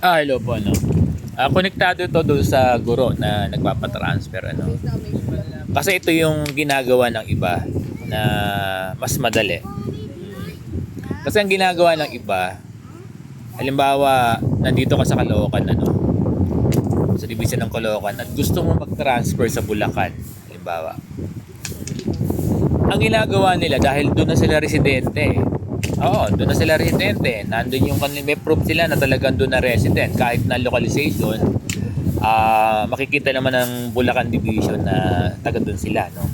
Hello po, ano. Konektado to doon sa guro na nagpapatransfer, ano. Kasi ito yung ginagawa ng iba na mas madali. Kasi ang ginagawa ng iba, halimbawa, nandito ka sa Caloocan, ano, sa division ng Caloocan, at gusto mo mag-transfer sa Bulacan, halimbawa. Ang ginagawa nila, dahil doon na sila residente, oo, doon na sila residente. Nandun yung kanila, may proof sila na talagang doon na resident. Kahit na localization, makikita naman ng Bulacan Division na taga doon sila, no?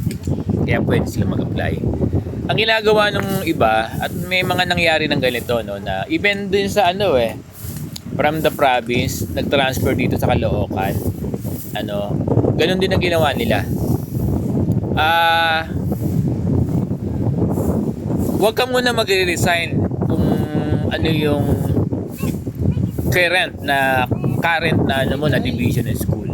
Kaya pwede sila mag-apply. Ang ginagawa ng iba, at may mga nangyari ng ganito, no, na even din sa ano from the province, nag-transfer dito sa Caloocan, ano, ganun din ang ginawa nila. Huwag ka muna mag-resign kung ano yung current na ano mo na division in school.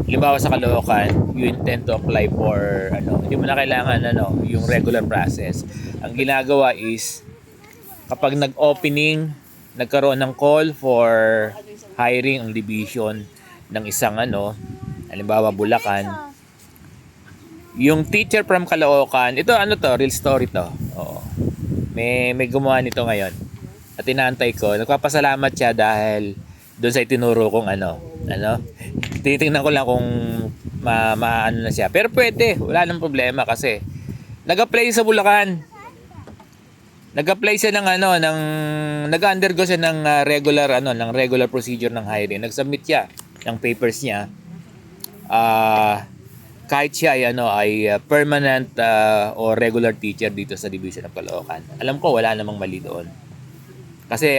Halimbawa sa Caloocan, you intend to apply for ano, hindi mo na kailangan ano, yung regular process. Ang ginagawa is kapag nag-opening, nagkaroon ng call for hiring ang division ng isang ano, halimbawa Bulacan, yung teacher from Caloocan, ito ano to, real story to. Oo. May gumawa nito ngayon. At inaantay ko, nagpapasalamat siya dahil doon sa itinuro kong ano. Titingnan ko lang kung maano na siya. Pero pwede, wala nang problema kasi nag-apply sa Bulacan. Nag-apply siya ng ano, nag-undergo siya ng regular procedure ng hiring. Nag-submit siya ng papers niya. Kahit siya ay permanent o regular teacher dito sa Division of Caloocan. Alam ko wala namang mali doon. Kasi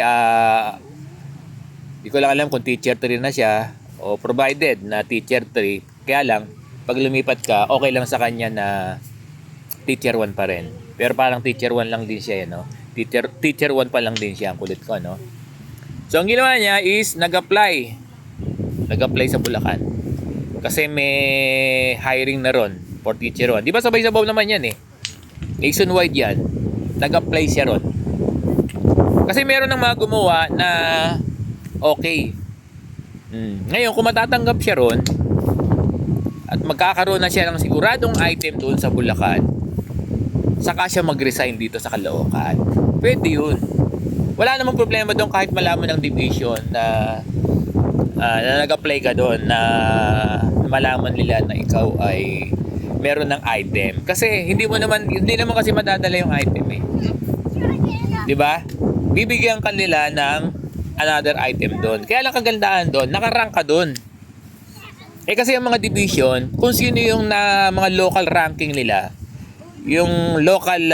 di ko lang alam kung teacher 3 na siya o provided na teacher 3. Kaya lang, pag lumipat ka, okay lang sa kanya na teacher 1 pa rin. Pero parang teacher 1 lang din siya, no? Teacher 1 pa lang din siya, ang kulit ko, no? So, ang ginawa niya is nag-apply sa Bulacan. Kasi may hiring na ron for teacher 1. Di ba sabay-sabaw naman yan eh. Nationwide yan. Nag-apply siya ron. Kasi meron ng mga gumawa na okay. Ngayon, kung matatanggap siya ron at magkakaroon na siya ng siguradong item doon sa Bulacan, saka siya mag-resign dito sa Caloocan. Pwede yun. Wala namang problema doon kahit malaman ng division na nag-apply ka doon na malaman nila na ikaw ay meron ng item. Kasi hindi naman kasi madadala yung item eh. 'Di ba? Bibigyan ka nila ng another item doon. Kaya lang kagandahan doon, naka-rank ka doon. Eh kasi yung mga division, kung sino yung mga local ranking nila, yung local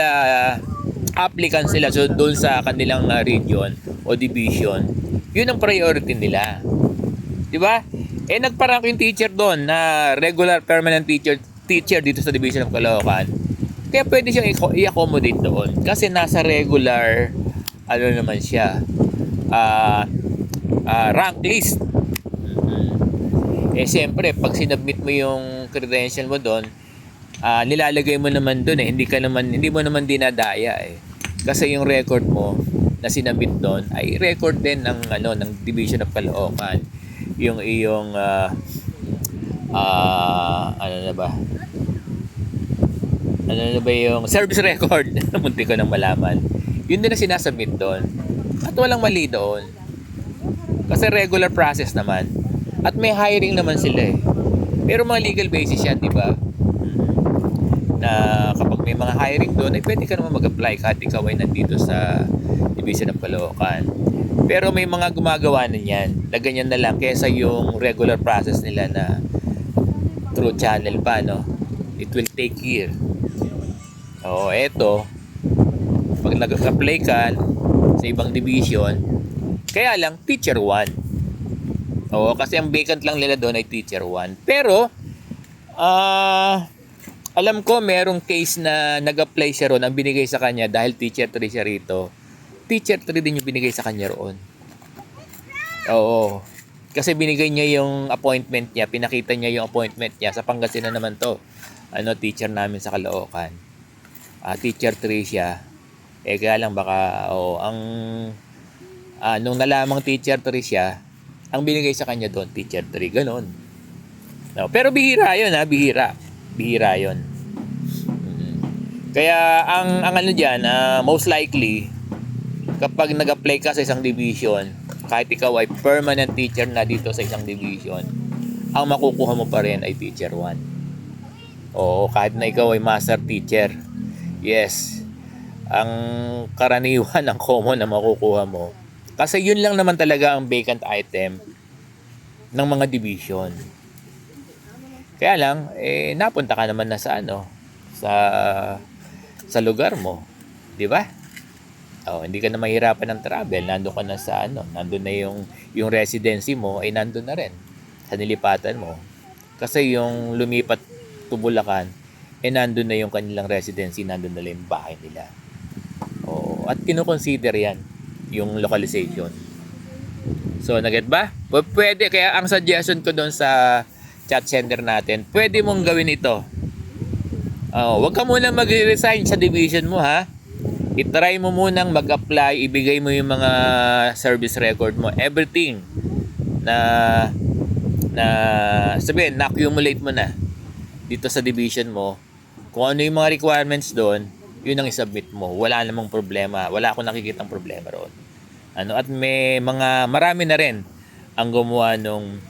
applicants nila so doon sa kanilang region o division, yun ang priority nila. 'Di ba? Eh nagparank yung teacher doon na regular permanent teacher dito sa Division of Caloocan. Kaya pwede siyang i-accommodate doon kasi nasa regular ano naman siya. Rank list. Eh siyempre, pag sinubmit mo yung credential mo doon, nilalagay mo naman doon eh. Hindi mo naman dinadaya eh. Kasi yung record mo na sinubmit doon ay record din ng Division of Caloocan. Yung iyong ano na ba yung service record. Munti ko nang malaman. Yun din na sinasubmit doon. At walang mali doon. Kasi regular process naman. At may hiring naman sila eh. Pero mga legal basis yan, di ba? Na kapag may mga hiring doon, ay pwede ka naman mag-apply kahit ikaw ay nandito sa Division of Caloocan. Pero may mga gumagawa na yan na ganyan na lang kesa yung regular process nila na through channel pa, no? It will take year. Oo, eto, pag nag-apply ka sa ibang division, kaya lang teacher 1. Oo, kasi ang vacant lang nila doon ay teacher 1. Pero, alam ko merong case na nag-apply siya ron, ang binigay sa kanya dahil teacher 3 siya rito. Teacher 3 din yung binigay sa kanya roon. Oo. Kasi binigay niya yung appointment niya, pinakita niya yung appointment niya sa Pangasinan naman to. Teacher namin sa Caloocan. Teacher 3 siya. Kaya lang baka nung nalamang teacher 3 siya, ang binigay sa kanya doon, teacher 3, ganon. No, pero bihira yun ha, bihira yun. Kaya ang ano dyan, most likely, kapag nag-apply ka sa isang division, kahit ikaw ay permanent teacher na dito sa isang division, ang makukuha mo pa rin ay teacher 1. Oo, kahit na ikaw ay master teacher. Yes, ang karaniwan, ang common na makukuha mo. Kasi yun lang naman talaga ang vacant item ng mga division. Kaya lang, napunta ka naman na sa sa lugar mo, 'di ba? Oh, hindi ka na mahirapan ng travel, nandoon ka na sa nandoon na yung residency mo ay nandoon na rin sa nilipatan mo. Kasi yung lumipat to Bulacan, nandoon na yung kanilang residency, nandoon na lang yung bahay nila. Oh, at kino-consider 'yan, yung localization. So, naget ba? Pwede, kaya ang suggestion ko doon sa chat center natin, pwede mong gawin ito. Huwag ka muna mag-resign sa division mo ha. I-try mo munang mag-apply, ibigay mo yung mga service record mo, everything na sabihin, na-accumulate mo na dito sa division mo. Kung ano yung mga requirements doon, yun ang isubmit mo. Wala namang problema. Wala akong nakikitang problema roon. At may marami na rin ang gumawa nung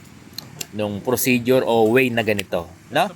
procedure o way na ganito, no?